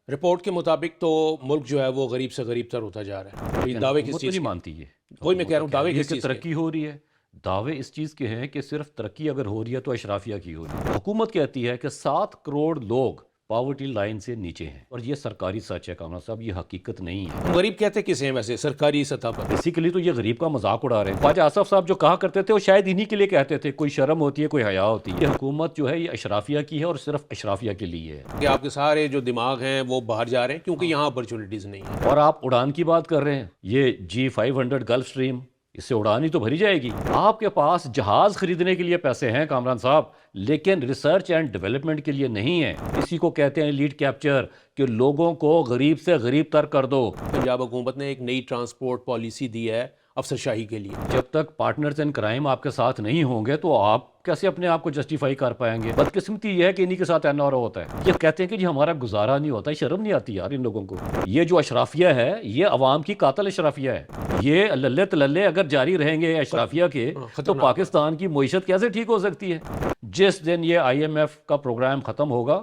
Report کے مطابق تو ملک جو ہے وہ غریب سے غریب تر ہوتا جا رہا ہے. یہ دعوے کس حکومت تو چیز نہیں کے؟ مانتی یہ. وہی میں کہہ رہا ہوں، دعوے یہ کس کہ چیز کے؟ ترقی ہو رہی ہے. دعوے اس چیز کے ہیں کہ صرف ترقی اگر ہو رہی ہے تو اشرافیہ کی ہو رہی ہے. حکومت کہتی ہے کہ 7 کروڑ لوگ پاورٹی لائن سے نیچے ہیں، اور یہ سرکاری سچ ہے کامران صاحب، یہ حقیقت نہیں ہے. ہم غریب کہتے کسے ہیں ویسے سرکاری سطح پر؟ بیسیکلی تو یہ غریب کا مذاق اڑا رہے ہیں. خواجہ آصف صاحب جو کہا کرتے تھے وہ شاید انہی کے لیے کہتے تھے، کوئی شرم ہوتی ہے کوئی حیا ہوتی ہے. یہ حکومت جو ہے یہ اشرافیہ کی ہے اور صرف اشرافیہ کے لیے ہے. کہ آپ کے سارے جو دماغ ہیں وہ باہر جا رہے ہیں کیونکہ یہاں اپرچونٹیز نہیں ہیں. اور آپ اڑان کی بات کر رہے ہیں، یہ G500 گلف سٹریم، اس سے اڑان ہی تو بھری جائے گی. آپ کے پاس جہاز خریدنے کے لیے پیسے ہیں کامران صاحب، لیکن ریسرچ اینڈ ڈیولپمنٹ کے لیے نہیں ہیں. اسی کو کہتے ہیں لیڈ کیپچر، کہ لوگوں کو غریب سے غریب تر کر دو. پنجاب حکومت نے ایک نئی ٹرانسپورٹ پالیسی دی ہے افسر شاہی کے لیے. جب تک پارٹنرز ان کرائم آپ کے ساتھ نہیں ہوں گے تو آپ کیسے اپنے آپ کو جسٹیفائی کر پائیں گے؟ بدقسمتی یہ ہے کہ انہی کے ساتھ NRO ہوتا ہے. یہ کہتے ہیں کہ جی ہمارا گزارا نہیں ہوتا. شرم نہیں آتی یار ان لوگوں کو؟ یہ جو اشرافیہ ہے یہ عوام کی قاتل اشرافیہ ہے. یہ للے تللے اگر جاری رہیں گے اشرافیہ کے تو پاکستان کی معیشت کیسے ٹھیک ہو سکتی ہے؟ جس دن یہ IMF کا پروگرام ختم ہوگا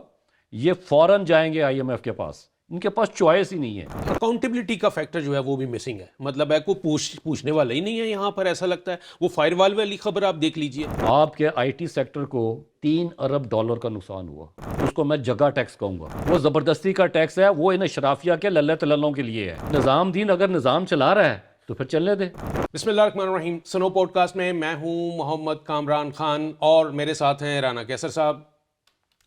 یہ فوراً جائیں گے IMF کے پاس. ان کے پاس چوائس ہی نہیں ہے. اکاؤنٹیبلٹی کا فیکٹر جو ہے وہ بھی مسنگ ہے. مطلب ہے کوئی پوچھنے والا ہی نہیں ہے یہاں پر. ایسا لگتا ہے وہ فائر وال والی خبر آپ دیکھ لیجئے. آپ کے IT سیکٹر کو $3 ارب کا نقصان ہوا. اس کو میں جگہ ٹیکس کہوں گا. وہ زبردستی کا ٹیکس ہے، وہ ان اشرافیہ کے للے تللوں کے لیے ہے. نظام دین اگر نظام چلا رہا ہے تو پھر چلنے دیں. بسم اللہ الرحمن الرحیم. سنو پوڈ کاسٹ میں میں ہوں محمد کامران خان اور میرے ساتھ ہیں رانا کیسر صاحب.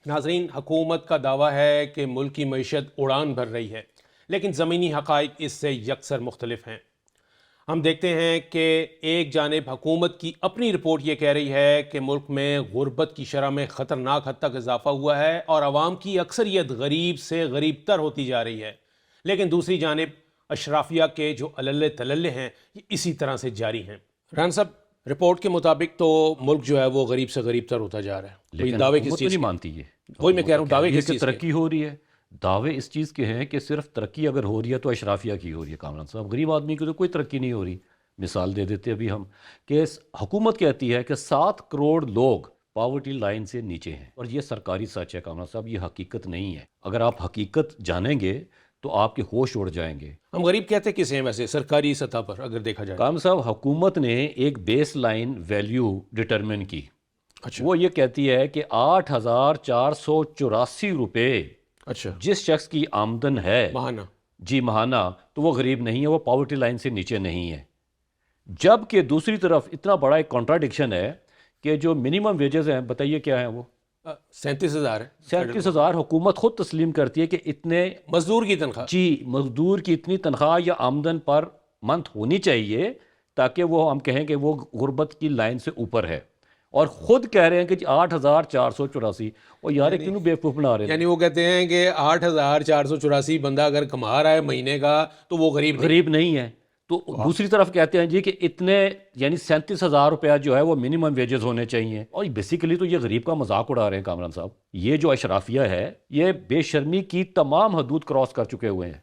ناظرین، حکومت کا دعویٰ ہے کہ ملک کی معیشت اڑان بھر رہی ہے، لیکن زمینی حقائق اس سے یکسر مختلف ہیں. ہم دیکھتے ہیں کہ ایک جانب حکومت کی اپنی رپورٹ یہ کہہ رہی ہے کہ ملک میں غربت کی شرح میں خطرناک حد تک اضافہ ہوا ہے اور عوام کی اکثریت غریب سے غریب تر ہوتی جا رہی ہے، لیکن دوسری جانب اشرافیہ کے جو عللے تللے ہیں یہ اسی طرح سے جاری ہیں. ران صاحب، رپورٹ کے مطابق تو ملک جو ہے وہ غریب سے غریب تر ہوتا جا رہا ہے. لیکن دعوے حکومت کس تو چیز نہیں کے؟ مانتی یہ. وہی میں کہہ رہا ہوں، دعوے یہ کس کہ چیز کے؟ ترقی ہو رہی ہے. دعوے اس چیز کے ہیں کہ صرف ترقی اگر ہو رہی ہے تو اشرافیہ کی ہو رہی ہے. کامران صاحب، غریب آدمی کی تو کوئی ترقی نہیں ہو رہی. مثال دے دیتے ابھی ہم کہ حکومت کہتی ہے کہ 7 کروڑ لوگ پاورٹی لائن سے نیچے ہیں، اور یہ سرکاری سچ ہے کامران صاحب، یہ حقیقت نہیں ہے. اگر آپ حقیقت جانیں گے تو آپ کے ہوش اڑ جائیں گے. ہم غریب کہتے کسے ہیں ویسے سرکاری سطح پر اگر دیکھا جائے؟ کامران صاحب، حکومت نے ایک بیس لائن ویلیو ڈٹرمن کی. اچھا وہ یہ کہتی ہے کہ 8,484 روپے اچھا جس شخص کی آمدن ہے ماہانہ. جی ماہانہ، تو وہ غریب نہیں ہے، وہ پاورٹی لائن سے نیچے نہیں ہے. جبکہ دوسری طرف اتنا بڑا ایک کانٹراڈکشن ہے کہ جو منیمم ویجز ہیں، بتائیے کیا ہیں وہ؟ 37,000 ہے 37,000 حکومت خود تسلیم کرتی ہے کہ اتنے مزدور کی تنخواہ. جی مزدور کی اتنی تنخواہ یا آمدن پر منتھ ہونی چاہیے تاکہ وہ ہم کہیں کہ وہ غربت کی لائن سے اوپر ہے. اور خود کہہ رہے ہیں کہ 8,484. اور یار ایک کیوں بیوقوف بنا رہے ہیں؟ یعنی وہ کہتے ہیں کہ 8,484 بندہ اگر کما رہا ہے مہینے کا تو وہ غریب نہیں. غریب نہیں ہے. تو دوسری طرف کہتے ہیں جی کہ اتنے یعنی 37,000 روپیہ جو ہے وہ منیمم ویجز ہونے چاہیے. اور بیسیکلی تو یہ غریب کا مذاق اڑا رہے ہیں کامران صاحب. یہ جو اشرافیہ ہے یہ بے شرمی کی تمام حدود کراس کر چکے ہوئے ہیں.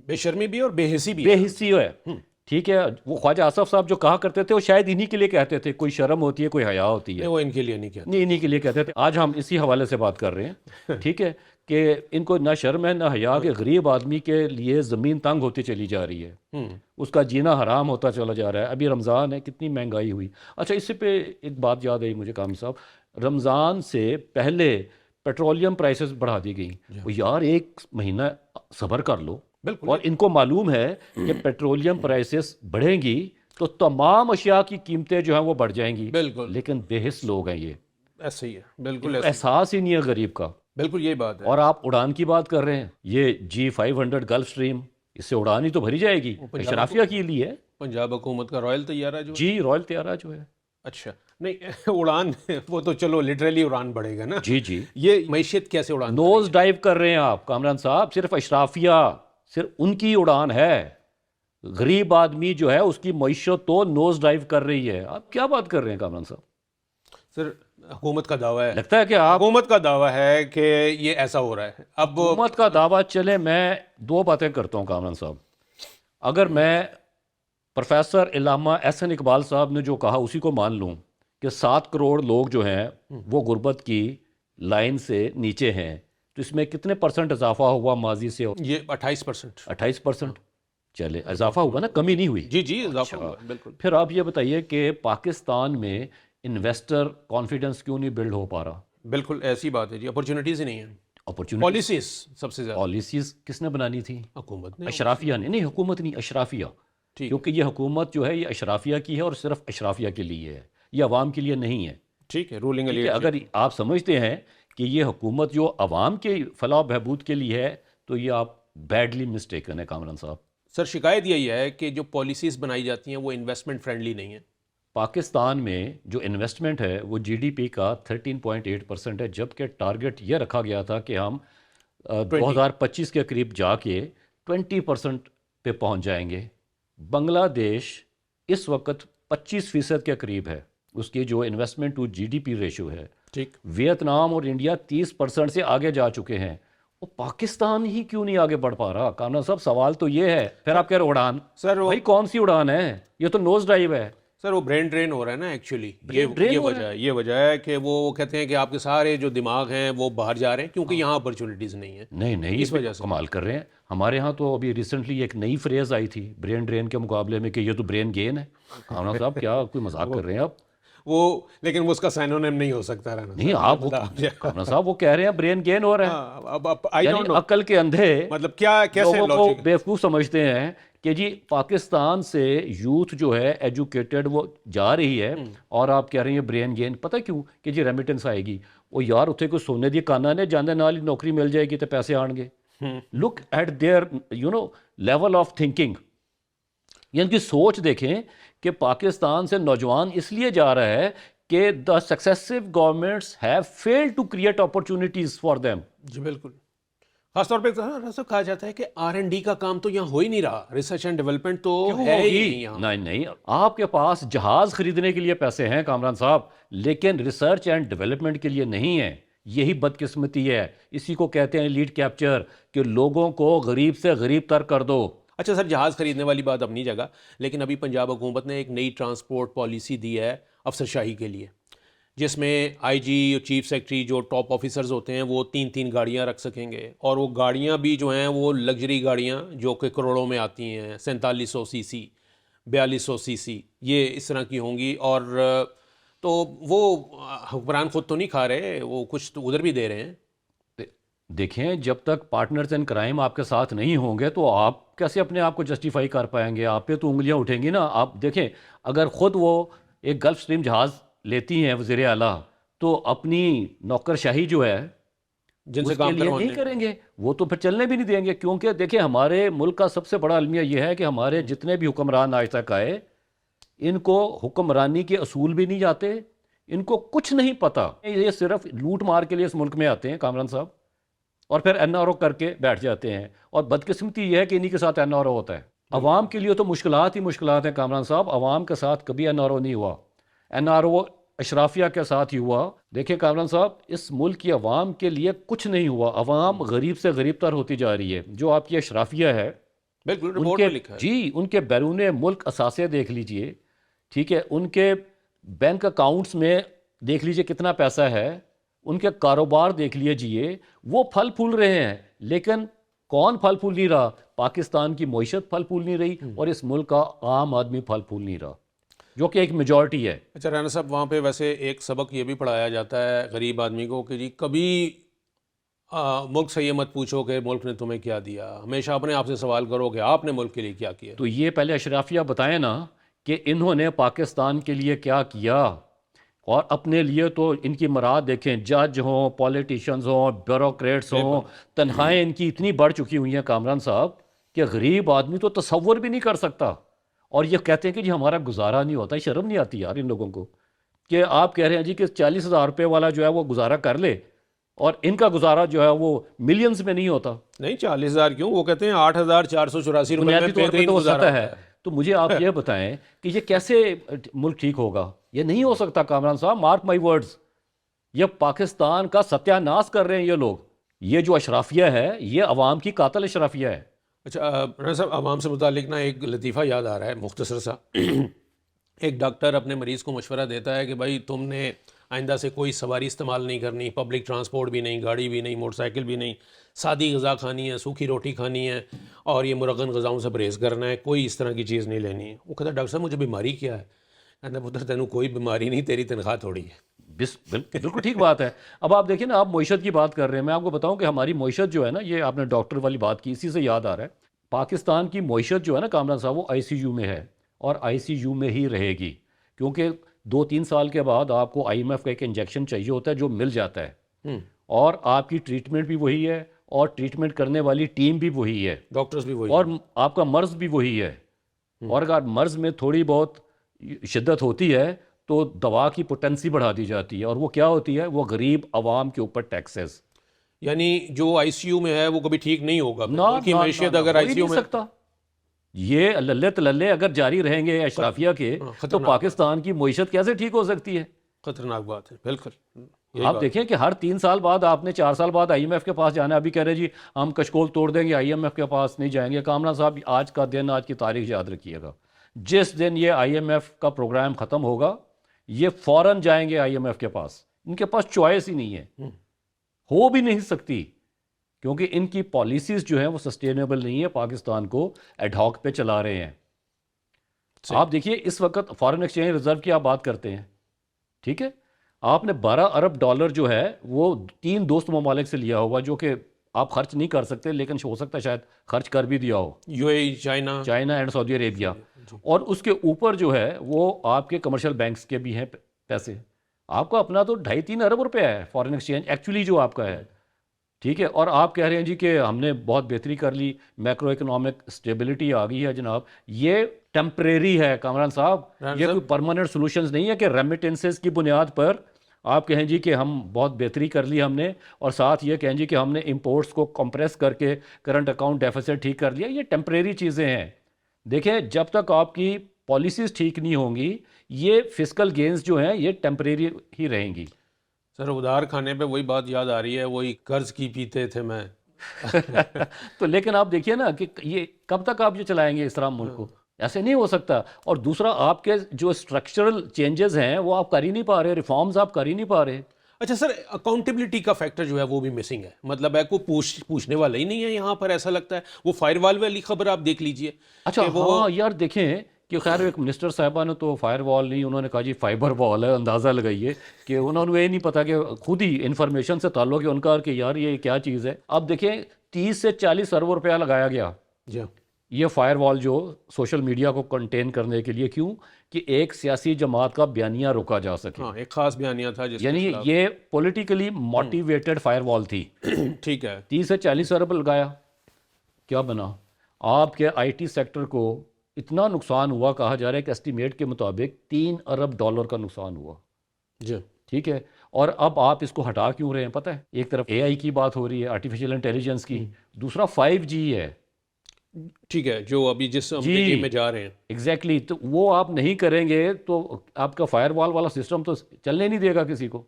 بے شرمی بھی اور بے حسی بھی. بے حسی ہے. ٹھیک ہے، وہ خواجہ آصف صاحب جو کہا کرتے تھے وہ شاید انہی کے لیے کہتے تھے، کوئی شرم ہوتی ہے کوئی حیا ہوتی ہے. نہیں، وہ ان کے لیے نہیں کہتے. نہیں، انہی کے لیے کہتے تھے. آج ہم اسی حوالے سے بات کر رہے ہیں. ٹھیک ہے کہ ان کو نہ شرم ہے نہ حیا کہ غریب آدمی کے لیے زمین تنگ ہوتی چلی جا رہی ہے، اس کا جینا حرام ہوتا چلا جا رہا ہے. ابھی رمضان ہے، کتنی مہنگائی ہوئی. اچھا، اس سے پہ ایک بات یاد آئی مجھے کامل صاحب، رمضان سے پہلے پیٹرولیم پرائسز بڑھا دی گئی. یار ایک مہینہ صبر کر لو. بالکل. اور ان کو معلوم ہے کہ پیٹرولیم پرائسز بڑھیں گی تو تمام اشیاء کی قیمتیں جو ہیں وہ بڑھ جائیں گی. بالکل لیکن بے حس لوگ ہیں یہ. ایسا ہی ہے. بالکل ایسا. احساس ہی نہیں ہے غریب کا. بالکل یہی بات ہے. اور آپ اڑان کی بات کر رہے ہیں، یہ G500 گلف سٹریم، اس سے اڑان ہی تو بھری جائے گی. اشرافیہ کے لیے ہے. پنجاب حکومت کا رائل طیارہ جو. جی رائل طیارہ جو ہے. اچھا نہیں، اڑان وہ تو چلو لٹرلی اڑان بڑھے گا نا. جی جی. یہ معیشت کیسے اڑان؟ نوز ڈائیو کر رہے ہیں آپ کامران صاحب. صرف اشرافیہ، صرف ان کی اڑان ہے. غریب آدمی جو ہے اس کی معیشت تو نوز ڈائیو کر رہی ہے. آپ کیا بات کر رہے ہیں کامران صاحب؟ سر حکومت کا دعویٰ ہے، لگتا ہے کہ آپ حکومت کا دعویٰ ہے کہ یہ ایسا ہو رہا ہے. اب حکومت کا دعویٰ چلے، میں دو باتیں کرتا ہوں کامران صاحب. اگر میں پروفیسر علامہ احسن اقبال صاحب نے جو کہا اسی کو مان لوں کہ 7 کروڑ لوگ جو ہیں وہ غربت کی لائن سے نیچے ہیں، تو تو اس میں کتنے پرسنٹ اضافہ ہوا ماضی سے؟ یہ 28%. 28%. چلے اضافہ ہوا نا، کمی نہیں ہوئی. جی اضافہ ہوا بالکل. پھر آپ یہ بتائیے کہ پاکستان میں انویسٹر کانفیڈنس کیوں نہیں بلڈ ہو پا رہا؟ بالکل ایسی بات ہے جی، اپرچونیٹیز ہی نہیں ہیں. اپرچونٹی پالیسیز سب سے زیادہ پالیسیز کس نے بنانی تھی؟ حکومت نے. اشرافیہ نے. نہیں، حکومت نہیں، اشرافیہ. ٹھیک. کیونکہ یہ حکومت جو ہے یہ اشرافیہ کی ہے اور صرف اشرافیہ کے لیے ہے، یہ عوام کے لیے نہیں ہے. ٹھیک ہے، رولنگ ٹھیک ہے، اگر آپ سمجھتے ہیں کہ یہ حکومت جو عوام کے فلاح و بہبود کے لیے ہے تو یہ آپ بیڈلی مسٹیکن ہے کامران صاحب. سر شکایت یہی ہے کہ جو پالیسیز بنائی جاتی ہیں وہ انویسٹمنٹ فرینڈلی نہیں ہیں. پاکستان میں جو انویسٹمنٹ ہے وہ جی ڈی پی کا 13.8% ہے، جبکہ ٹارگٹ یہ رکھا گیا تھا کہ ہم 2025 کے قریب جا کے 20% پہ پہنچ جائیں گے. بنگلہ دیش اس وقت 25% کے قریب ہے، اس کی جو investment to G D P ratio ہے. ٹھیک. ویتنام اور انڈیا 30% سے آگے جا چکے ہیں. وہ پاکستان ہی کیوں نہیں آگے بڑھ پا رہا؟ کامران صاحب سوال تو یہ ہے. پھر آپ کہہ رہے اڑان، سر بھائی کون سی اڑان ہے؟ یہ تو نوز ڈرائیو ہے. سر وہ برین ڈرین ہو رہا ہے نا ایکچولی. drain یہ وجہ ہے کہ وہ کہتے ہیں کہ آپ کے سارے جو دماغ ہیں وہ باہر جا رہے ہیں کیونکہ یہاں اپرچونیٹیز نہیں ہیں. نہیں، اس وجہ سے کمال کر رہے ہیں. ہمارے ہاں تو ابھی ریسنٹلی ایک نئی فریز آئی تھی برین ڈرین کے مقابلے میں کہ یہ تو برین گین ہے. کامران صاحب کیا کوئی مذاق کر رہے ہیں آپ؟ وہ لیکن وہ اس کا سینونیم نہیں ہو سکتا رہنا. نہیں، آپ کامران صاحب وہ کہہ رہے ہیں برین گین ہو رہا ہے. یعنی عقل کے اندھے مطلب کیا کیسے لوگوں کو لاجک بیوقوف سمجھتے ہیں کہ جی پاکستان سے یوتھ جو ہے ایجوکیٹڈ وہ جا رہی ہے اور آپ کہہ رہے ہیں برین گین. پتہ کیوں؟ کہ جی ریمیٹنس آئے گی. وہ یار اتنے کوئی سونے دی کانا نے جانے نال ہی نوکری مل جائے گی تو پیسے آن گے. Look at their level of thinking. یعنی کہ سوچ دیکھیں کہ پاکستان سے نوجوان اس لیے جا رہا ہے کہ the successive governments have failed to create opportunities for them. جی بالکل. خاص طور پہ سب کہا جاتا ہے کہ R&D کا کام تو یہاں ہو ہی نہیں رہا. ریسرچ اینڈ ڈیولپمنٹ تو ہے ہی نہیں یہاں. نہیں، آپ کے پاس جہاز خریدنے کے لیے پیسے ہیں کامران صاحب، لیکن ریسرچ اینڈ ڈیولپمنٹ کے لیے نہیں ہے. یہی بدقسمتی ہے. اسی کو کہتے ہیں لیڈ کیپچر، کہ لوگوں کو غریب سے غریب تر کر دو. اچھا سر، جہاز خریدنے والی بات اپنی جگہ، لیکن ابھی پنجاب حکومت نے ایک نئی ٹرانسپورٹ پالیسی دی ہے افسر شاہی کے لیے، جس میں آئی جی اور چیف سیکرٹری جو ٹاپ آفیسرز ہوتے ہیں وہ 3 گاڑیاں رکھ سکیں گے. اور وہ گاڑیاں بھی جو ہیں وہ لگژری گاڑیاں جو کہ کروڑوں میں آتی ہیں، 4700 cc 4200 cc یہ اس طرح کی ہوں گی. اور تو وہ حکمران خود تو نہیں کھا رہے، وہ کچھ تو ادھر بھی دے رہے ہیں. دیکھیں جب تک پارٹنرز ان کرائم آپ کے ساتھ نہیں ہوں گے تو آپ کیسے اپنے آپ کو جسٹیفائی کر پائیں گے؟ آپ پہ تو انگلیاں اٹھیں گی نا. آپ دیکھیں اگر خود وہ ایک گلف سٹریم جہاز لیتی ہیں وزیر اعلیٰ تو اپنی نوکر شاہی جو ہے جن سے اس کے کام لیے کروانے نہیں کریں گے، وہ تو پھر چلنے بھی نہیں دیں گے. کیونکہ دیکھیں ہمارے ملک کا سب سے بڑا المیہ یہ ہے کہ ہمارے جتنے بھی حکمران آج تک آئے ان کو حکمرانی کے اصول بھی نہیں جاتے، ان کو کچھ نہیں پتہ. یہ صرف لوٹ مار کے لیے اس ملک میں آتے ہیں کامران صاحب اور پھر این آر او کر کے بیٹھ جاتے ہیں. اور بدقسمتی یہ ہے کہ انہی کے ساتھ این آر او ہوتا ہے. عوام کے لیے تو مشکلات ہی مشکلات ہیں کامران صاحب. عوام کے ساتھ کبھی این آر او نہیں ہوا. این آر او اشرافیہ کے ساتھ ہی ہوا. دیکھیں کامران صاحب اس ملک کی عوام کے لیے کچھ نہیں ہوا. عوام غریب سے غریب تر ہوتی جا رہی ہے. جو آپ کی اشرافیہ ہے بالکل ان رپورٹ کے میں لکھا ہے. جی ان کے بیرون ملک اثاثے دیکھ لیجئے، ٹھیک ہے، ان کے بینک اکاؤنٹس میں دیکھ لیجئے کتنا پیسہ ہے، ان کے کاروبار دیکھ لیجئے، وہ پھل پھول رہے ہیں. لیکن کون پھل پھول نہیں رہا؟ پاکستان کی معیشت پھل پھول نہیں رہی اور اس ملک کا عام آدمی پھل پھول نہیں رہا، جو کہ ایک میجورٹی ہے. اچھا رانا صاحب، وہاں پہ ویسے ایک سبق یہ بھی پڑھایا جاتا ہے غریب آدمی کو کہ جی کبھی ملک سے یہ مت پوچھو کہ ملک نے تمہیں کیا دیا، ہمیشہ اپنے آپ سے سوال کرو کہ آپ نے ملک کے لیے کیا کیا. تو یہ پہلے اشرافیہ بتائیں نا کہ انہوں نے پاکستان کے لیے کیا کیا. اور اپنے لیے تو ان کی مراد دیکھیں، جج ہوں، پولیٹیشنز ہوں، بیوروکریٹس ہوں، تنخواہیں ان کی اتنی بڑھ چکی ہوئی ہیں کامران صاحب کہ غریب آدمی تو تصور بھی نہیں کر سکتا. اور یہ کہتے ہیں کہ جی ہمارا گزارا نہیں ہوتا. شرم نہیں آتی یار ان لوگوں کو کہ آپ کہہ رہے ہیں جی کہ 40,000 روپے والا جو ہے وہ گزارا کر لے اور ان کا گزارا جو ہے وہ ملینز میں نہیں ہوتا. نہیں 40,000 کیوں، وہ کہتے ہیں 8,484 روپے بنیادی میں طور پہ بہترین تو وہ گزارا سطح ہے. تو مجھے آپ یہ بتائیں کہ یہ کیسے ملک ٹھیک ہوگا؟ یہ نہیں ہو سکتا کامران صاحب. مارک مائی ورڈز، یہ پاکستان کا ستیہ ناش کر رہے ہیں یہ لوگ. یہ جو اشرافیہ ہے یہ عوام کی قاتل اشرافیہ ہے. اچھا رانا صاحب، عوام سے متعلق نا ایک لطیفہ یاد آ رہا ہے مختصر سا. ایک ڈاکٹر اپنے مریض کو مشورہ دیتا ہے کہ بھائی تم نے آئندہ سے کوئی سواری استعمال نہیں کرنی, پبلک ٹرانسپورٹ بھی نہیں, گاڑی بھی نہیں, موٹر سائیکل بھی نہیں, سادی غذا کھانی ہے, سوکھی روٹی کھانی ہے, اور یہ مرغن غذاؤں سے پرہیز کرنا ہے, کوئی اس طرح کی چیز نہیں لینی ہے. وہ کہتا ڈاکٹر صاحب مجھے بیماری کیا ہے؟ کہتا پتر تینوں کوئی بیماری نہیں, تیری تنخواہ تھوڑی ہے. بالکل ٹھیک بات ہے. اب آپ دیکھیں نا, آپ معیشت کی بات کر رہے ہیں, میں آپ کو بتاؤں کہ ہماری معیشت جو ہے نا, یہ آپ نے ڈاکٹر والی بات کی, اسی سے یاد آ رہا ہے, پاکستان کی معیشت جو ہے نا کامران صاحب, وہ آئی سی یو میں ہے اور آئی سی یو میں ہی رہے گی, کیونکہ 2-3 سال کے بعد آپ کو آئی ایم ایف کا ایک انجیکشن چاہیے ہوتا ہے جو مل جاتا ہے, اور آپ کی ٹریٹمنٹ بھی وہی ہے, اور ٹریٹمنٹ کرنے والی ٹیم بھی وہی ہے, ڈاکٹرز بھی وہی, اور آپ کا مرض بھی وہی ہے. اور اگر مرض میں تھوڑی بہت شدت ہوتی ہے تو دوا کی پوٹنسی بڑھا دی جاتی ہے, اور وہ کیا ہوتی ہے, وہ غریب عوام کے اوپر ٹیکسز. یعنی جو آئی سی یو میں ہے وہ کبھی ٹھیک نہیں ہوگا. نہ کی معیشت اگر آئی سی یو میں سکتا, یہ للے تللے اگر جاری رہیں گے اشرافیہ کے, تو پاکستان کی معیشت کیسے ٹھیک ہو سکتی ہے؟ خطرناک بات ہے. بالکل آپ دیکھیں کہ ہر 3 سال بعد آپ نے 4 سال بعد آئی ایم ایف کے پاس جانا ہے. ابھی کہہ رہے جی ہم کشکول توڑ دیں گے, آئی ایم ایف کے پاس نہیں جائیں گے. کامران صاحب آج کا دن, آج کی تاریخ یاد رکھیے گا, جس دن یہ آئی ایم ایف کا پروگرام ختم ہوگا, یہ فوراً جائیں گے آئی ایم ایف کے پاس. ان کے پاس چوائس ہی نہیں ہے, ہو بھی نہیں سکتی, کیونکہ ان کی پالیسیز جو ہیں وہ سسٹینیبل نہیں ہے, پاکستان کو ایڈ ہاک پہ چلا رہے ہیں. آپ دیکھیے اس وقت فارن ایکسچینج ریزرو کی آپ بات کرتے ہیں, ٹھیک ہے, آپ نے $12 ارب جو ہے وہ 3 دوست ممالک سے لیا ہوا, جو کہ آپ خرچ نہیں کر سکتے, لیکن ہو سکتا ہے شاید خرچ کر بھی دیا ہو, U A E, China and Saudi Arabia. اور اس کے اوپر جو ہے وہ آپ کے کمرشل بینکس کے بھی ہیں پیسے. آپ کا اپنا تو 2.5-3 ارب روپے ہے فارن ایکسچینج ایکچولی جو آپ کا ہے, ٹھیک ہے. اور آپ کہہ رہے ہیں جی کہ ہم نے بہت بہتری کر لی, میکرو اکنامک اسٹیبلٹی آ گئی ہے. جناب یہ ٹیمپریری ہے کامران صاحب, یہ کوئی پرماننٹ سولوشنز نہیں ہے کہ ریمیٹنسز کی بنیاد پر آپ کہیں جی کہ ہم بہت بہتری کر لی ہم نے, اور ساتھ یہ کہیں جی کہ ہم نے امپورٹس کو کمپریس کر کے کرنٹ اکاؤنٹ ڈیفیسٹ ٹھیک کر لیا. یہ ٹیمپریری چیزیں ہیں. دیکھیں جب تک آپ کی پالیسیز ٹھیک نہیں ہوں گی, یہ فسکل گینز جو ہیں یہ ٹیمپریری ہی رہیں گی. سر ادھار کھانے پہ وہی بات یاد آ رہی ہے, وہی قرض کی پیتے تھے میں. تو لیکن آپ دیکھیے نا کہ یہ کب تک آپ یہ چلائیں گے اس طرح ملک کو, ایسے نہیں ہو سکتا. اور دوسرا آپ کے جو اسٹرکچرل چینجز ہیں وہ آپ کر ہی نہیں پا رہے, ریفارمز آپ کر ہی نہیں پا رہے. اچھا سر, اکاؤنٹیبلٹی کا فیکٹر جو ہے وہ بھی مسنگ ہے, مطلب ہے کوئی پوچھنے والا ہی نہیں ہے یہاں پر, ایسا لگتا ہے. وہ فائر وال والی خبر آپ دیکھ لیجئے. اچھا ہاں یار دیکھیں کہ خیر ایک منسٹر صاحبہ نے تو فائر وال نہیں, انہوں نے کہا جی فائبر وال ہے. اندازہ لگائیے کہ انہوں نے یہ نہیں پتا کہ خود ہی انفارمیشن سے تعلق ہے ان کا کہ یار یہ کیا چیز ہے. اب دیکھیں 30 سے 40 ارب روپیہ لگایا گیا یہ فائر وال جو سوشل میڈیا کو کنٹین کرنے کے لیے. کیوں کہ ایک سیاسی جماعت کا بیانیہ روکا جا سکے. ایک خاص بیانیہ تھا یعنی یہ پولیٹیکلی موٹیویٹڈ فائر وال تھی. ٹھیک ہے, 30 سے 40 ارب لگایا, کیا بنا؟ آپ کے آئی ٹی سیکٹر کو اتنا نقصان ہوا, کہا جا رہا ہے کہ اسٹیمیٹ کے مطابق $3 ارب کا نقصان ہوا. جی ٹھیک ہے. اور اب آپ اس کو ہٹا کیوں رہے ہیں پتہ ہے؟ ایک طرف اے آئی کی بات ہو رہی ہے, آرٹیفیشل انٹیلیجنس کی, دوسرا 5G ہے. ٹھیک ہے, جو ابھی جس امریکہ میں جا رہے ہیں. ایگزیکٹلی. تو وہ آپ نہیں کریں گے تو آپ کا فائر وال والا سسٹم تو چلنے نہیں دے گا کسی کو.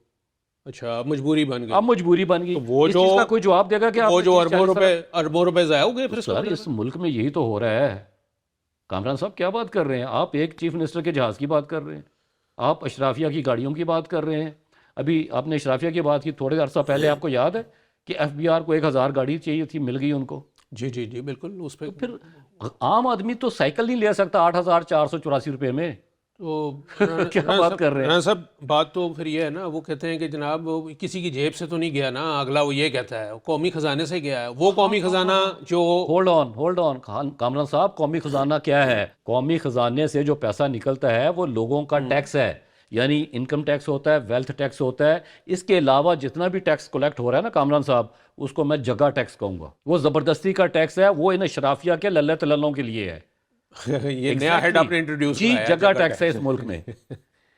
اچھا, اب مجبوری بن گئی. اب مجبوری بن گئی. وہ اس جو چیز کا کوئی جواب دے گا کہ وہ جو اربوں روپے ضائع ہو گئے پھر سر اس ملک میں یہی تو ہو رہا ہے. کامران صاحب کیا بات کر رہے ہیں آپ؟ ایک چیف منسٹر کے جہاز کی بات کر رہے ہیں, آپ اشرافیہ کی گاڑیوں کی بات کر رہے ہیں. ابھی آپ نے اشرافیہ کی بات کی, تھوڑے عرصہ پہلے آپ کو یاد ہے کہ ایف بی آر کو 1000 گاڑی چاہیے تھی, مل گئی ان کو. جی جی جی بالکل. اس پہ پھر عام آدمی تو سائیکل نہیں لے سکتا 8,484 روپے میں. تو کیا بات کر رہے ہیں سب؟ بات تو پھر یہ ہے نا, وہ کہتے ہیں کہ جناب کسی کی جیب سے تو نہیں گیا نا, اگلا وہ یہ کہتا ہے قومی خزانے سے گیا ہے. وہ قومی خزانہ جو ہولڈ آن کامران صاحب, قومی خزانہ کیا ہے؟ قومی خزانے سے جو پیسہ نکلتا ہے وہ لوگوں کا ٹیکس ہے, یعنی انکم ٹیکس ہوتا ہے, ویلتھ ٹیکس ہوتا ہے. اس کے علاوہ جتنا بھی ٹیکس کلیکٹ ہو رہا ہے نا کامران صاحب, اس کو میں جگہ ٹیکس کہوں گا. وہ زبردستی کا ٹیکس ہے, وہ ان اشرافیہ کے للے تللوں کے لیے ہے. یہ نیا ہیڈ آپ نے انٹروڈیوس جی, جگہ ٹیکس ہے اس ملک میں.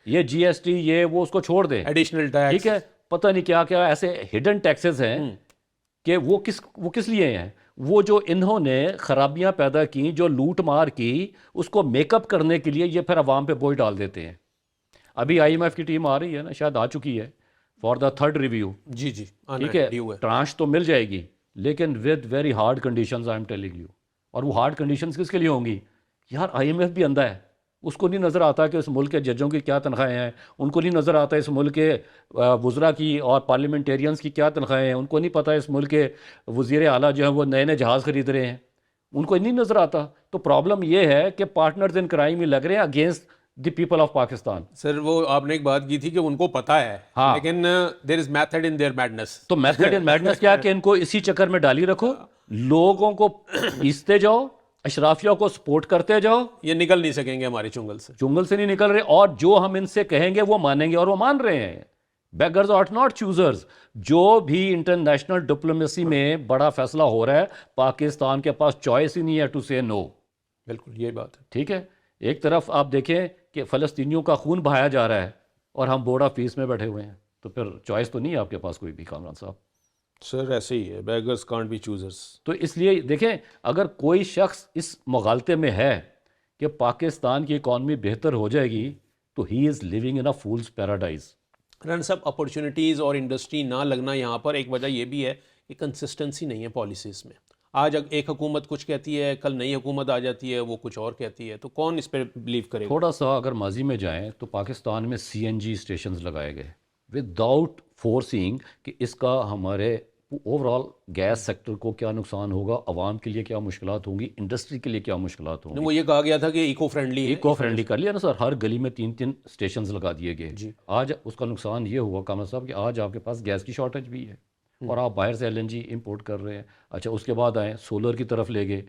یہ جی ایس ٹی یہ وہ اس کو چھوڑ دیں, ایڈیشنل ٹیکس, ٹھیک ہے. پتہ نہیں کیا کیا ایسے ہڈن ٹیکسز ہیں کہ وہ کس لیے ہیں. وہ جو انہوں نے خرابیاں پیدا کی, جو لوٹ مار کی, اس کو میک اپ کرنے کے لیے یہ پھر عوام پہ بوجھ ڈال دیتے ہیں. ابھی آئی ایم ایف کی ٹیم آ رہی ہے نا, شاید آ چکی ہے فار دا 3rd ریویو. جی جی ٹھیک ہے, ٹرانش تو مل جائے گی لیکن with very hard conditions, I am telling you. اور وہ ہارڈ کنڈیشنز کس کے لیے ہوں گی؟ یار آئی ایم ایف بھی اندھا ہے, اس کو نہیں نظر آتا کہ اس ملک کے ججوں کی کیا تنخواہیں ہیں، ان کو نہیں نظر آتا اس ملک کے وزراء کی اور پارلیمنٹیرینز کی کیا تنخواہیں ہیں، ان کو نہیں پتہ اس ملک کے وزیر اعلیٰ جو ہیں وہ نئے نئے جہاز خرید رہے ہیں، ان کو نہیں نظر آتا. تو پرابلم یہ ہے کہ پارٹنرز ان کرائم ہی لگ رہے ہیں against the people of Pakistan. Sir وہ آپ نے ایک بات کی تھی کہ ان کو پتا ہے، لیکن there is method in their madness. تو میتھڈ اینڈ میڈنس کیا کہ ان کو اسی چکر میں ڈالی رکھو، لوگوں کو پیستے جاؤ، اشرافیہ کو سپورٹ کرتے جاؤ. یہ نکل نہیں سکیں گے ہمارے چنگل سے. چنگل سے نہیں نکل رہے، اور جو ہم ان سے کہیں گے وہ مانیں گے، اور وہ مان رہے ہیں. Beggars are not choosers. جو بھی انٹرنیشنل ڈپلومیسی میں بڑا فیصلہ ہو رہا ہے، پاکستان کے پاس چوائس ہی نہیں ہے ٹو سے نو. بالکل یہ بات ہے. ٹھیک ہے، ایک طرف آپ دیکھیں کہ فلسطینیوں کا خون بہایا جا رہا ہے اور ہم بورڈ آف پیس میں بیٹھے ہوئے ہیں، تو پھر چوائس تو نہیں ہے آپ کے پاس کوئی بھی کامران صاحب. سر ایسے ہی ہے، بیگرز کانٹ بی چوزرز. تو اس لیے دیکھیں، اگر کوئی شخص اس مغالطے میں ہے کہ پاکستان کی اکانومی بہتر ہو جائے گی تو he is living in a fool's paradise. رن سب اپرچونیٹیز اور انڈسٹری نہ لگنا یہاں پر ایک وجہ یہ بھی ہے کہ کنسسٹنسی نہیں ہے پالیسیز میں. آج ایک حکومت کچھ کہتی ہے، کل نئی حکومت آ جاتی ہے وہ کچھ اور کہتی ہے، تو کون اس پہ بلیو کرے گا؟ تھوڑا سا اگر ماضی میں جائیں تو پاکستان میں سی این جی اسٹیشنز لگائے گئے وداؤٹ فور سینگ کہ اس کا ہمارے اوور آل گیس سیکٹر کو کیا نقصان ہوگا، عوام کے لیے کیا مشکلات ہوں گی، انڈسٹری کے لیے کیا مشکلات ہوں گی. وہ یہ کہا گیا تھا کہ ایکو فرینڈلی ایکو فرینڈلی کر لیا نا سر، ہر گلی میں 3 اسٹیشنز لگا دیے گئے. جی. آج اس کا نقصان یہ ہوا کامران صاحب کہ آج آپ کے پاس گیس کی شارٹیج بھی ہے اور آپ باہر سے LNG امپورٹ کر رہے ہیں. اچھا، اس کے بعد آئیں سولر کی طرف لے گئے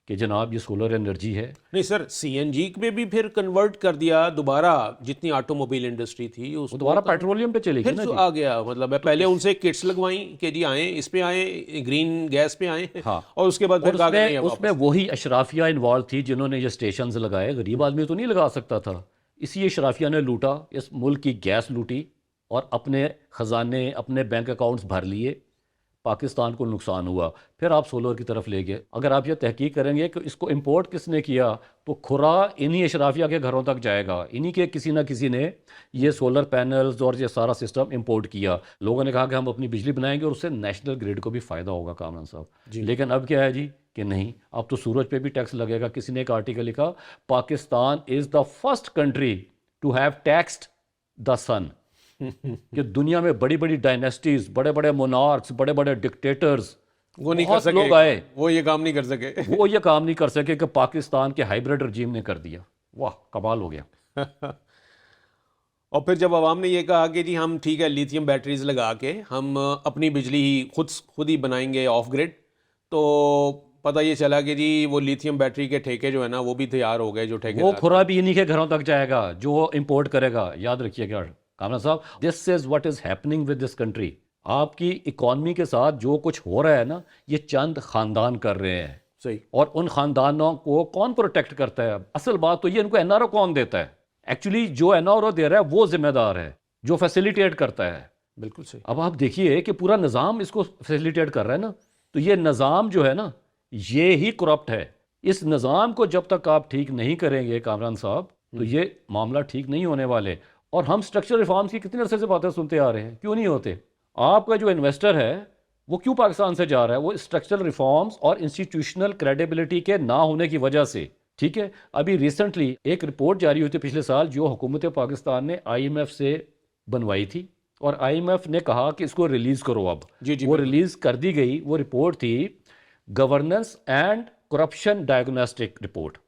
کہ جناب یہ سولر انرجی ہے. نہیں سر، CNG پہ بھی پھر کنورٹ کر دیا دوبارہ، جتنی آٹو موبائل انڈسٹری تھی اس وہ دوبارہ پیٹرولیم پہ چلے گی پھر نا جو جی. آ گیا، مطلب ہے پہلے ان سے کٹس لگوائیں کہ جی آئیں اس پہ آئیں، گرین گیس پہ آئیں، ہاں. اور اس کے بعد پھر کہا کہ نہیں اس میں وہی اشرافیہ انوالو تھی جنہوں نے یہ اسٹیشنز لگائے. غریب آدمی تو نہیں لگا سکتا تھا. اسی اشرافیہ نے لوٹا، اس ملک کی گیس لوٹی اور اپنے خزانے اپنے بینک اکاؤنٹس بھر لیے. پاکستان کو نقصان ہوا. پھر آپ سولر کی طرف لے گئے. اگر آپ یہ تحقیق کریں گے کہ اس کو امپورٹ کس نے کیا تو کھرا انہی اشرافیہ کے گھروں تک جائے گا. انہی کے کسی نہ کسی نے یہ سولر پینلز اور یہ سارا سسٹم امپورٹ کیا. لوگوں نے کہا کہ ہم اپنی بجلی بنائیں گے اور اس سے نیشنل گریڈ کو بھی فائدہ ہوگا کامران صاحب. لیکن اب کیا ہے جی کہ نہیں، اب تو سورج پہ بھی ٹیکس لگے گا. کسی نے ایک آرٹیکل لکھا، Pakistan is the first country to have taxed the sun. کہ دنیا میں بڑی بڑی ڈائنیسٹیز، بڑے بڑے مونارکس، بڑے بڑے ڈکٹیٹرز، وہ نہیں کر سکے، لوگ آئے، وہ یہ کام نہیں کر سکے. وہ یہ کام نہیں کر سکے کہ پاکستان کے ہائیبریڈ رجیم نے کر دیا. واہ، کمال ہو گیا. اور پھر جب عوام نے یہ کہا کہ جی ہم ٹھیک ہے لیتھیم بیٹریز لگا کے ہم اپنی بجلی ہی خود ہی بنائیں گے آف گریڈ، تو پتہ یہ چلا کہ جی وہ لیتھیم بیٹری کے ٹھیکے جو ہے نا وہ بھی تیار ہو گئے. جو ٹھیکے وہ کھرا بھی انہی کے گھروں تک جائے گا جو امپورٹ کرے گا. یاد رکھیے گا کامران صاحب، this is what is happening with this country. آپ کی اکانومی کے ساتھ جو کچھ ہو رہا ہے نا، یہ چند خاندان کر رہے ہیں. صحیح. اور ان خاندانوں کو کون پروٹیکٹ کرتا ہے؟ اصل بات تو یہ ان کو NRO کون دیتا ہے؟ ایکچولی جو NRO دے رہا ہے وہ ذمہ دار ہے، جو فیسیلیٹیٹ کرتا ہے. بالکل صحیح. اب آپ دیکھیے کہ پورا نظام اس کو فیسیلیٹیٹ کر رہا ہے نا، تو یہ نظام جو ہے نا یہ ہی کرپٹ ہے. اس نظام کو جب تک آپ ٹھیک نہیں کریں گے کامران صاحب تو یہ معاملہ ٹھیک نہیں ہونے والے. اور ہم سٹرکچرل ریفارمز کی کتنے عرصے سے باتیں سنتے آ رہے ہیں، کیوں نہیں ہوتے؟ آپ کا جو انویسٹر ہے وہ کیوں پاکستان سے جا رہا ہے؟ وہ سٹرکچرل ریفارمز اور انسٹیٹیوشنل کریڈیبلٹی کے نہ ہونے کی وجہ سے. ٹھیک ہے، ابھی ریسنٹلی ایک رپورٹ جاری ہوئی تھی پچھلے سال جو حکومت پاکستان نے IMF سے بنوائی تھی، اور IMF نے کہا کہ اس کو ریلیز کرو. اب وہ ریلیز کر دی گئی. وہ رپورٹ تھی governance and corruption diagnostic report.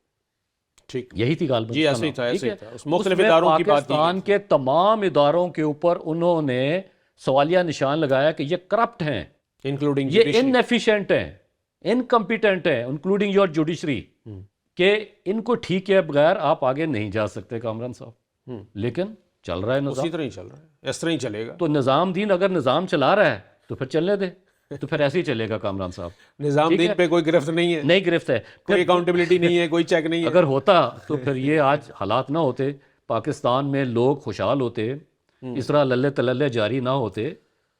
ٹھیک، یہی تھی غالباً. جی ایسے ہی تھا، ایسے ہی تھا. اس مختلف اس میں اداروں کی بات کی پاکستان کے تمام اداروں کے اوپر انہوں نے سوالیہ نشان لگایا کہ یہ کرپٹ ہیں، انکلوڈنگ یہ انیفیشینٹ ہیں، انکمپیٹنٹ ہیں، انکلوڈنگ یور جوڈیشری، کہ ان کو ٹھیک کیے بغیر آپ آگے نہیں جا سکتے کامران صاحب. لیکن چل رہا ہے نظام، اسی طرح ہی چل رہا ہے، اس طرح ہی چلے گا. تو نظام دین اگر نظام چلا رہا ہے تو پھر چلنے دے، تو پھر ایسے ہی چلے گا کامران صاحب. نظام دین پہ کوئی گرفت نہیں ہے، نہیں گرفت ہے، کوئی اکاؤنٹیبلٹی نہیں ہے، کوئی چیک نہیں ہے. اگر ہوتا تو پھر یہ آج حالات نہ ہوتے، پاکستان میں لوگ خوشحال ہوتے، اس طرح للے تللے جاری نہ ہوتے.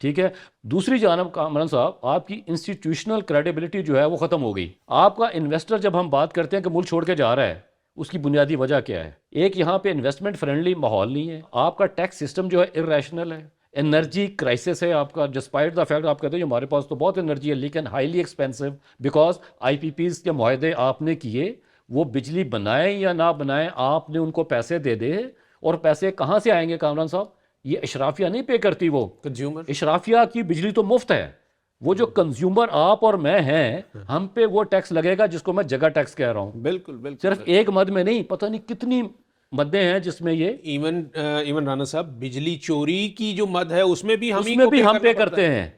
ٹھیک ہے. دوسری جانب کامران صاحب، آپ کی انسٹیٹیوشنل کریڈیبلٹی جو ہے وہ ختم ہو گئی. آپ کا انویسٹر جب ہم بات کرتے ہیں کہ ملک چھوڑ کے جا رہا ہے، اس کی بنیادی وجہ کیا ہے؟ ایک یہاں پہ انویسٹمنٹ فرینڈلی ماحول نہیں ہے. آپ کا ٹیکس سسٹم جو ہے ارریشنل ہے. انرجی کرائسس ہے آپ کا، ڈسپائٹ دا فیکٹ آپ کہتے ہیں ہمارے پاس تو بہت انرجی ہے لیکن ہائیلی ایکسپینسو، بیکاز IPPs کے معاہدے آپ نے کیے وہ بجلی بنائیں یا نہ بنائیں آپ نے ان کو پیسے دے دے. اور پیسے کہاں سے آئیں گے کامران صاحب؟ یہ اشرافیہ نہیں پے کرتی، وہ کنزیومر. اشرافیہ کی بجلی تو مفت ہے. وہ جو کنزیومر آپ اور میں ہیں، ہم پہ وہ ٹیکس لگے گا جس کو میں جگہ ٹیکس کہہ رہا ہوں. بالکل بالکل. صرف ایک مد میں نہیں، پتہ نہیں کتنی مدیں ہیں جس میں یہ ایون رانا صاحب بجلی چوری کی جو مد ہے اس میں بھی ہم اس ہی میں کو بھی ہم کرنا پے پڑتا کرتے ہے ہیں.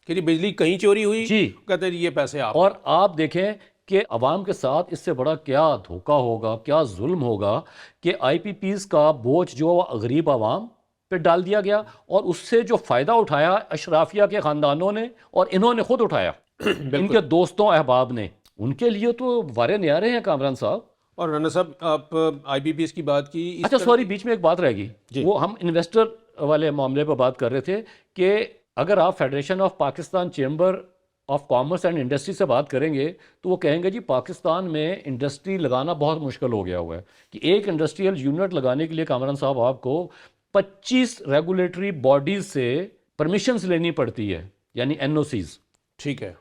کہ جی بجلی کہیں چوری ہوئی جی. کہتے ہیں جی یہ پیسے آپ. اور آپ دیکھیں کہ عوام کے ساتھ اس سے بڑا کیا دھوکہ ہوگا، کیا ظلم ہوگا کہ آئی پی پیز کا بوجھ جو غریب عوام پہ ڈال دیا گیا، اور اس سے جو فائدہ اٹھایا اشرافیہ کے خاندانوں نے، اور انہوں نے خود اٹھایا ان کے دوستوں احباب نے. ان کے لیے تو وارے نیارے ہیں کامران صاحب. اور رانا صاحب آپ آئی بی پی ایس کی بات کی. اچھا سوری، بیچ میں ایک بات رہ گئی. وہ ہم انویسٹر والے معاملے پہ بات کر رہے تھے کہ اگر آپ federation of Pakistan chamber of commerce and industry سے بات کریں گے تو وہ کہیں گے جی پاکستان میں انڈسٹری لگانا بہت مشکل ہو گیا ہوا ہے، کہ ایک انڈسٹریل یونٹ لگانے کے لیے کامران صاحب آپ کو 25 ریگولیٹری باڈیز سے پرمیشنز لینی پڑتی ہے، یعنی این او سیز. ٹھیک ہے.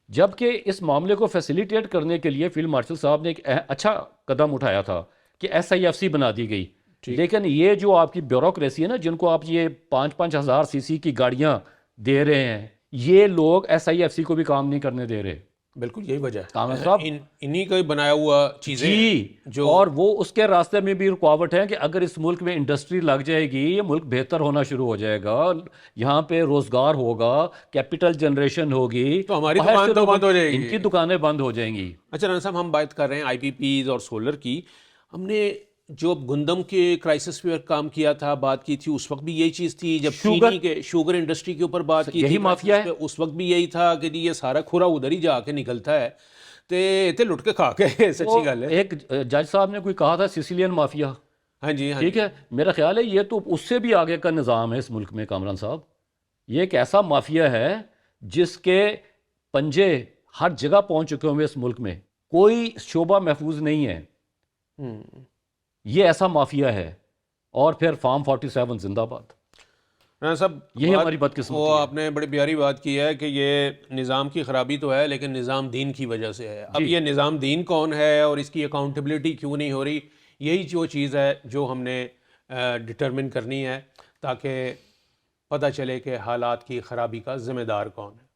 جبکہ اس معاملے کو فیسیلیٹیٹ کرنے کے لیے فیلڈ مارشل صاحب نے ایک اچھا قدم اٹھایا تھا کہ ایس آئی ایف سی بنا دی گئی. لیکن یہ جو آپ کی بیوروکریسی ہے نا، جن کو آپ یہ 5-5 ہزار سی سی کی گاڑیاں دے رہے ہیں، یہ لوگ ایس آئی ایف سی کو بھی کام نہیں کرنے دے رہے. بالکل یہی وجہ ہے کامران صاحب انہی کا بنایا ہوا چیزیں جی. اور وہ اس کے راستے میں بھی رکاوٹ ہے کہ اگر اس ملک میں انڈسٹری لگ جائے گی، یہ ملک بہتر ہونا شروع ہو جائے گا، یہاں پہ روزگار ہوگا، کیپٹل جنریشن ہوگی، تو ہماری دکان تو بند ہو جائے گی، ان کی دکانیں بند ہو جائیں گی. اچھا رانا صاحب ہم بات کر رہے ہیں آئی پی پیز اور سولر کی. ہم نے جو گندم کے کرائسس پہ کام کیا تھا، بات کی تھی، اس وقت بھی یہی چیز تھی. جب چینی کے شوگر انڈسٹری کے اوپر بات کی یہی تھی مافیا ہے. اس وقت بھی یہی تھا کہ جی یہ سارا کھورا ادھر ہی جا کے نکلتا ہے تے لٹ کے کھا کے. سچی گل ہے. ایک جج صاحب نے کوئی کہا تھا سیسیلین مافیا. ہاں جی ہاں ٹھیک ہے. میرا خیال ہے یہ تو اس سے بھی آگے کا نظام ہے اس ملک میں کامران صاحب. یہ ایک ایسا مافیا ہے جس کے پنجے ہر جگہ پہنچ چکے ہوئے اس ملک میں، کوئی شعبہ محفوظ نہیں ہے. یہ ایسا مافیا ہے. اور پھر فارم 47 زندہ باد. سب یہی ہماری بدقسمتی وہ ہے. آپ نے بڑی پیاری بات کی ہے کہ یہ نظام کی خرابی تو ہے لیکن نظام دین کی وجہ سے ہے. اب یہ نظام دین کون ہے اور اس کی اکاؤنٹیبلٹی کیوں نہیں ہو رہی، یہی جو چیز ہے جو ہم نے ڈٹرمن کرنی ہے تاکہ پتہ چلے کہ حالات کی خرابی کا ذمہ دار کون ہے.